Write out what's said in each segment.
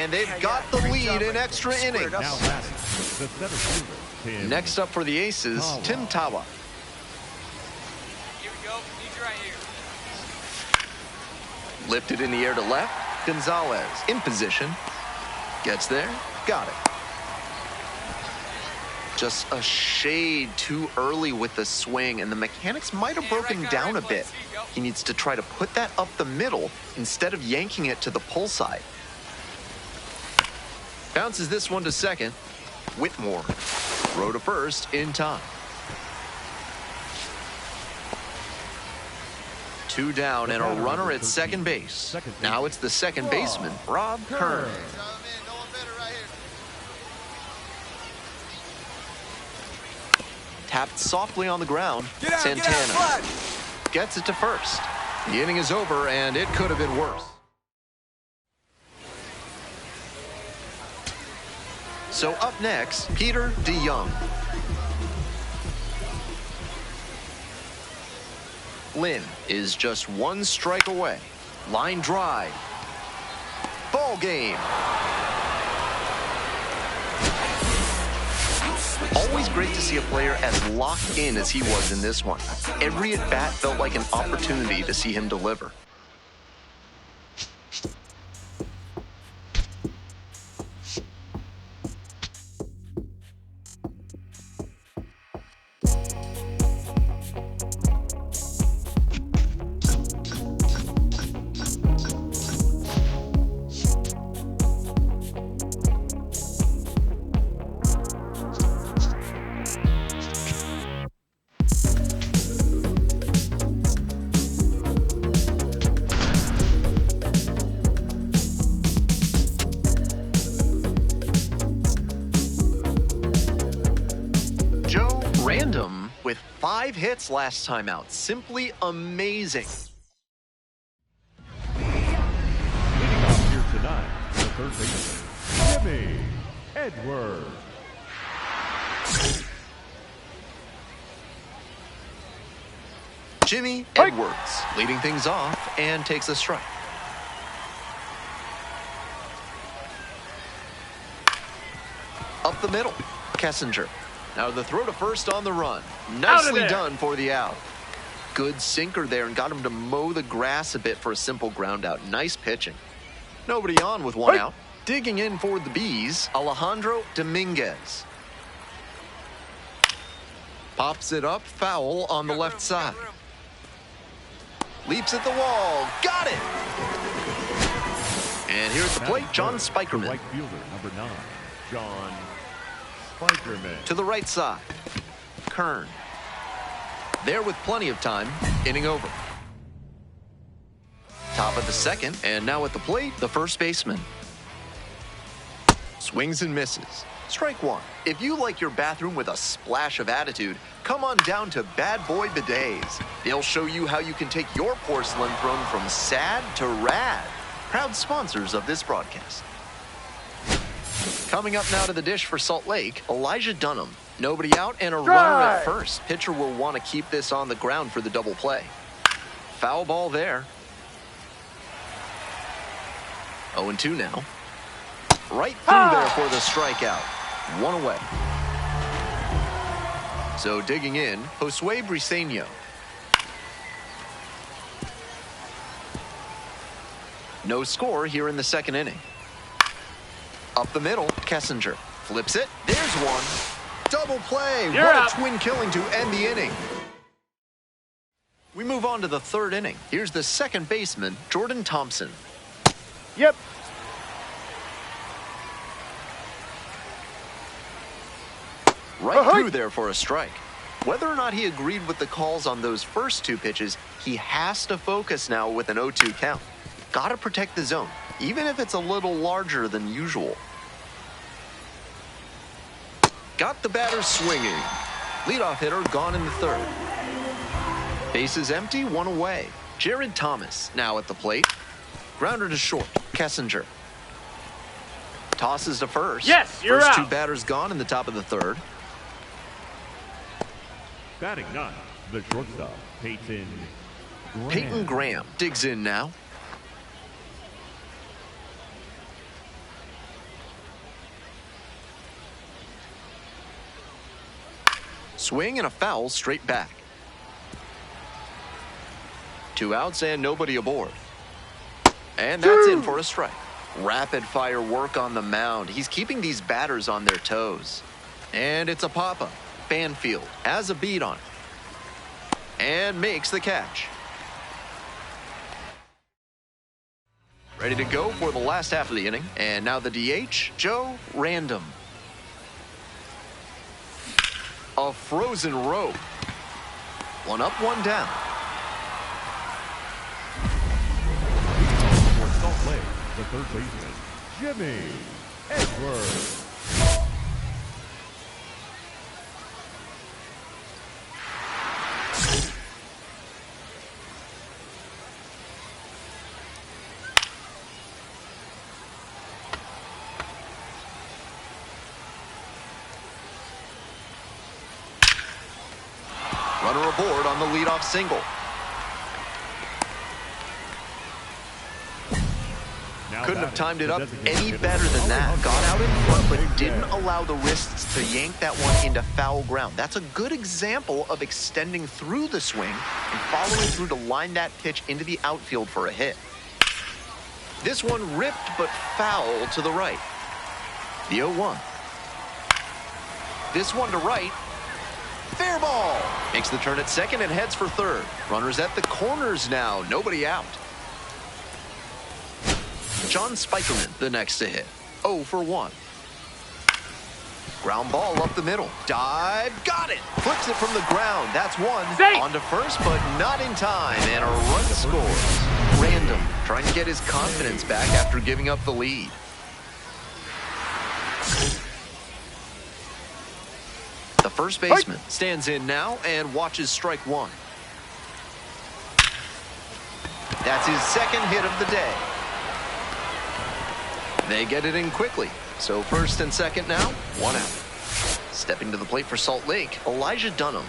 And they've got the lead in extra innings. Now batting, the center fielder, Tim. Next up for the Aces, Tim Tawa. Here we go. Need you right here. Lifted in the air to left. Gonzalez in position. Gets there. Got it. Just a shade too early with the swing, and the mechanics might have broken down a bit. He needs to try to put that up the middle instead of yanking it to the pull side. Bounces this one to second. Whitmore. Throw to first in time. 2 down and a runner at second base. Now it's the second baseman, Rob Kern. Tapped softly on the ground. Santana gets it to first. The inning is over, and it could have been worse. So up next, Peter DeYoung. Lynn is just 1 strike away. Line drive. Ball game. Always great to see a player as locked in as he was in this one. Every at-bat felt like an opportunity to see him deliver. Random with 5 hits last time out. Simply amazing. Leading off here tonight, the third baseman, Jimmy Edwards. Jimmy Edwards leading things off and takes a strike. Up the middle, Kessinger. Now the throw to first on the run. Nicely done for the out. Good sinker there and got him to mow the grass a bit for a simple ground out. Nice pitching. Nobody on with 1 out. Digging in for the Bees, Alejandro Dominguez. Pops it up, foul on the left side. Leaps at the wall, got it! And here at the plate, John Spikerman. Right fielder, number 9, John Spikerman. To the right side, Kern. There with plenty of time, inning over. Top of the second, and now at the plate, the first baseman. Swings and misses. Strike 1. If you like your bathroom with a splash of attitude, come on down to Bad Boy Bidets. They'll show you how you can take your porcelain throne from sad to rad. Proud sponsors of this broadcast. Coming up now to the dish for Salt Lake, Elijah Dunham. Nobody out and a runner at first. Pitcher will want to keep this on the ground for the double play. Foul ball there. 0-2 now. Right through there for the strikeout. 1 away. So digging in, Josue Briseño. No score here in the second inning. Up the middle, Kessinger. Flips it. There's one. Double play. What a twin killing to end the inning. We move on to the third inning. Here's the second baseman, Jordan Thompson. Yep. Right through there for a strike. Whether or not he agreed with the calls on those first 2 pitches, he has to focus now with an 0-2 count. Gotta protect the zone, even if it's a little larger than usual. Got the batter swinging. Leadoff hitter gone in the third. Bases empty, 1 away. Jared Thomas now at the plate. Grounder to short, Kessinger. Tosses to first. Yes, you're First out. 2 batters gone in the top of the third. Batting 9, the shortstop, Peyton Graham. Peyton Graham digs in now. Swing and a foul straight back. 2 outs and nobody aboard. And that's in for a strike. Rapid fire work on the mound. He's keeping these batters on their toes. And it's a pop-up. Banfield has a beat on it. And makes the catch. Ready to go for the last half of the inning. And now the DH, Joe Random. A frozen rope. 1 up, 1 down. For Salt Lake, the third baseman, Jimmy Edwards. Runner aboard on the leadoff single. Couldn't have timed it up any better than that. Got out in front, but didn't allow the wrists to yank that one into foul ground. That's a good example of extending through the swing and following through to line that pitch into the outfield for a hit. This one ripped but foul to the right. The 0-1. This one to right. Fair ball. Makes the turn at second and heads for third. Runners at the corners now. Nobody out. John Spikerman, the next to hit. 0 for 1. Ground ball up the middle. Dive. Got it. Flips it from the ground. That's one. On to first, but not in time. And a run scores. Random. Trying to get his confidence back after giving up the lead. The first baseman stands in now and watches strike 1. That's his second hit of the day. They get it in quickly. So first and second now, 1 out. Stepping to the plate for Salt Lake, Elijah Dunham.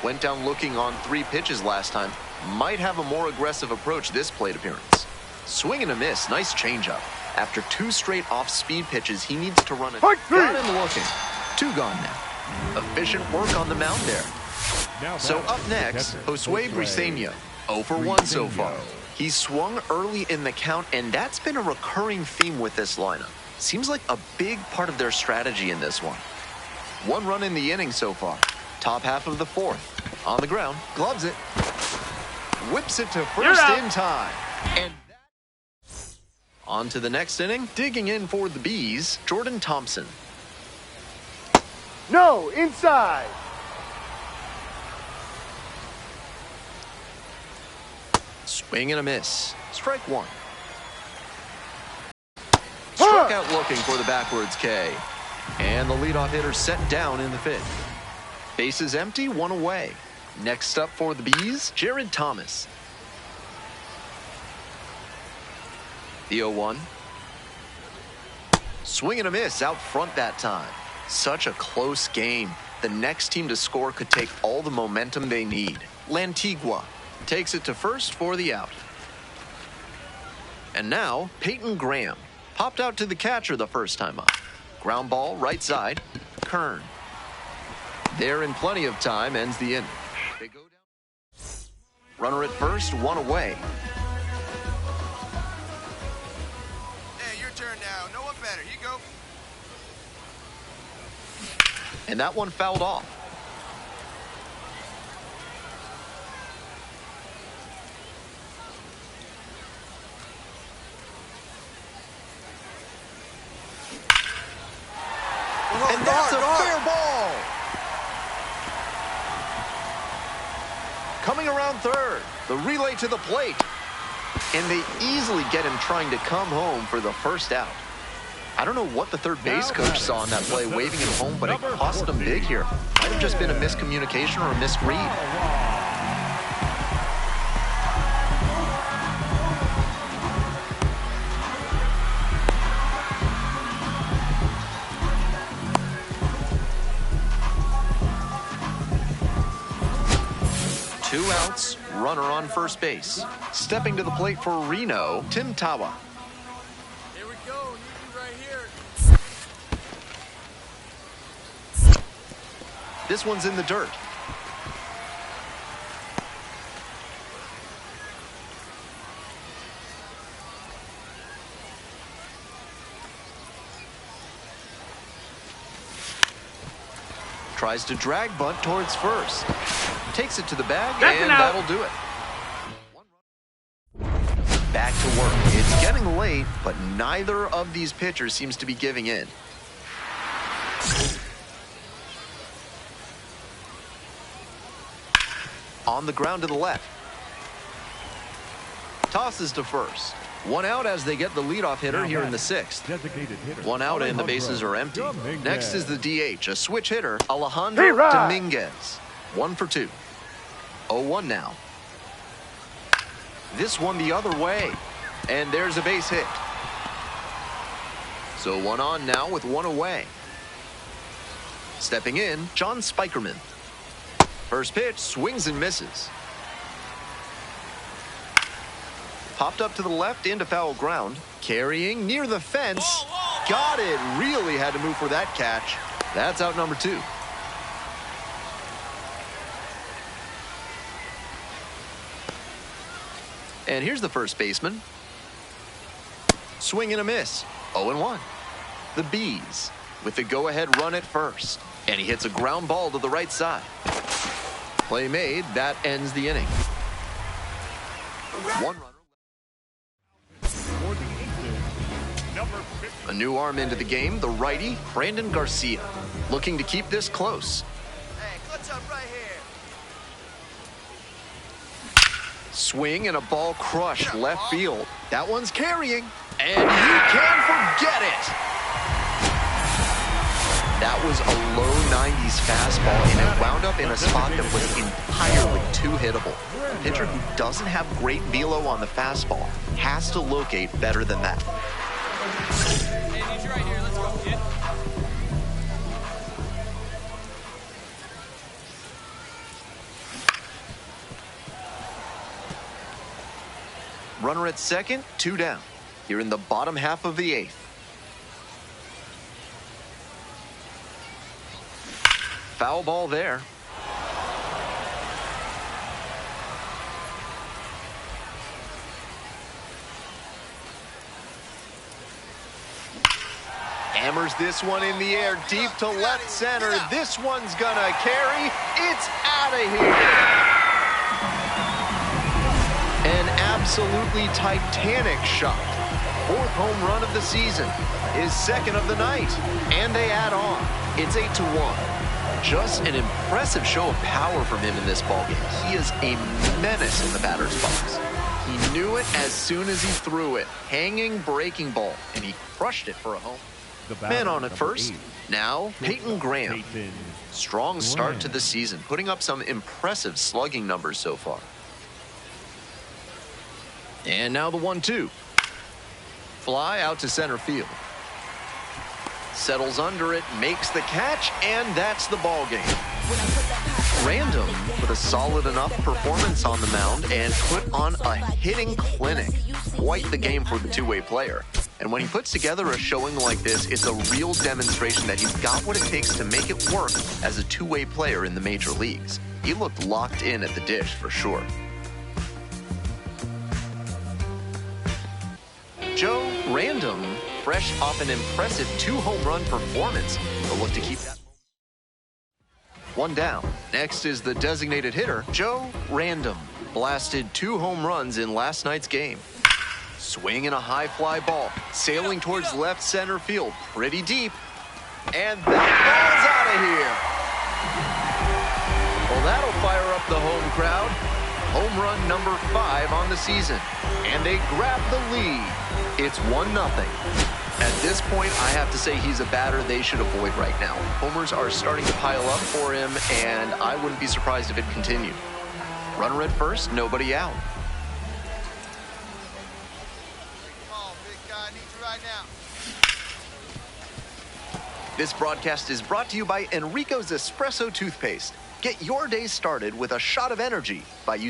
Went down looking on 3 pitches last time. Might have a more aggressive approach this plate appearance. Swing and a miss. Nice changeup. After 2 straight off-speed pitches, he needs to run it. Got him looking. 2 gone now. Efficient work on the mound there. So up next, Josue Briseño. 0 for 1 so far. He swung early in the count, and that's been a recurring theme with this lineup. Seems like a big part of their strategy in this one. 1 run in the inning so far. Top half of the 4th. On the ground, gloves it. Whips it to first in time. And on to the next inning. Digging in for the Bees, Jordan Thompson. No, inside. Swing and a miss. Strike 1. Struck out looking for the backwards K. And the leadoff hitter set down in the 5th. Bases empty, 1 away. Next up for the Bees, Jared Thomas. The 0-1. Swing and a miss out front that time. Such a close game. The next team to score could take all the momentum they need. Lantigua takes it to first for the out. And now, Peyton Graham. Popped out to the catcher the first time up. Ground ball, right side. Kern. There in plenty of time, ends the inning. They go down. Runner at first, 1 away. Hey, your turn now. No one better. You go. And that one fouled off. And that's a fair ball. Coming around third, the relay to the plate. And they easily get him trying to come home for the first out. I don't know what the third base coach saw on that play, waving him home, but it cost him big here. Might have just been a miscommunication or a misread. 2 outs, runner on first base. Stepping to the plate for Reno, Tim Tawa. Here we go. You right here. This one's in the dirt. Tries to drag bunt towards first. Takes it to the bag, and that'll do it. Back to work. It's getting late, but neither of these pitchers seems to be giving in. On the ground to the left. Tosses to first. One out as they get the leadoff hitter here in the sixth. One out and the bases are empty. Next is the DH, a switch hitter, Alejandro Dominguez. 1 for 2. 0-1 now. This one the other way. And there's a base hit. So 1 on now with 1 away. Stepping in, John Spikerman. First pitch, swings and misses. Popped up to the left into foul ground. Carrying near the fence. Got it. Really had to move for that catch. That's out number 2. And here's the first baseman. Swing and a miss. 0-1. The Bees with the go-ahead run at first. And he hits a ground ball to the right side. Play made. That ends the inning. 1 runner. A new arm into the game, the righty, Brandon Garcia. Looking to keep this close. Hey, clutch up right here. Swing and a ball crushed left field. That one's carrying. And you can forget it. That was a low 90s fastball, and it wound up in a spot that was entirely too hittable. A pitcher who doesn't have great velo on the fastball has to locate better than that. Hey, he's right here. Let's go, kid. Runner at second, 2 down. Here in the bottom half of the 8th. Foul ball there. Hammers this one in the air, deep to left center. This one's gonna carry. It's out of here. An absolutely titanic shot. 4th home run of the season. His 2nd of the night. And they add on. It's 8-1. Just an impressive show of power from him in this ballgame. He is a menace in the batter's box. He knew it as soon as he threw it. Hanging breaking ball. And he crushed it for a home. Man on at first. Now, Peyton Graham. Strong start to the season, putting up some impressive slugging numbers so far. And now the 1-2. Fly out to center field. Settles under it, makes the catch, and that's the ball game. Random with a solid enough performance on the mound and put on a hitting clinic. Quite the game for the two-way player. And when he puts together a showing like this, it's a real demonstration that he's got what it takes to make it work as a two-way player in the major leagues. He looked locked in at the dish for sure. Joe Random, fresh off an impressive 2-home run performance, will look to keep that. 1 down. Next is the designated hitter, Joe Random. Blasted 2 home runs in last night's game. Swing and a high fly ball, sailing towards left center field, pretty deep. And that ball's out of here. Well, that'll fire up the home crowd. Home run number 5 on the season. And they grab the lead. It's 1-0. At this point, I have to say he's a batter they should avoid right now. Homers are starting to pile up for him, and I wouldn't be surprised if it continued. Runner at first, nobody out. Come on, big guy. I need you right now. This broadcast is brought to you by Enrico's Espresso Toothpaste. Get your day started with a shot of energy by using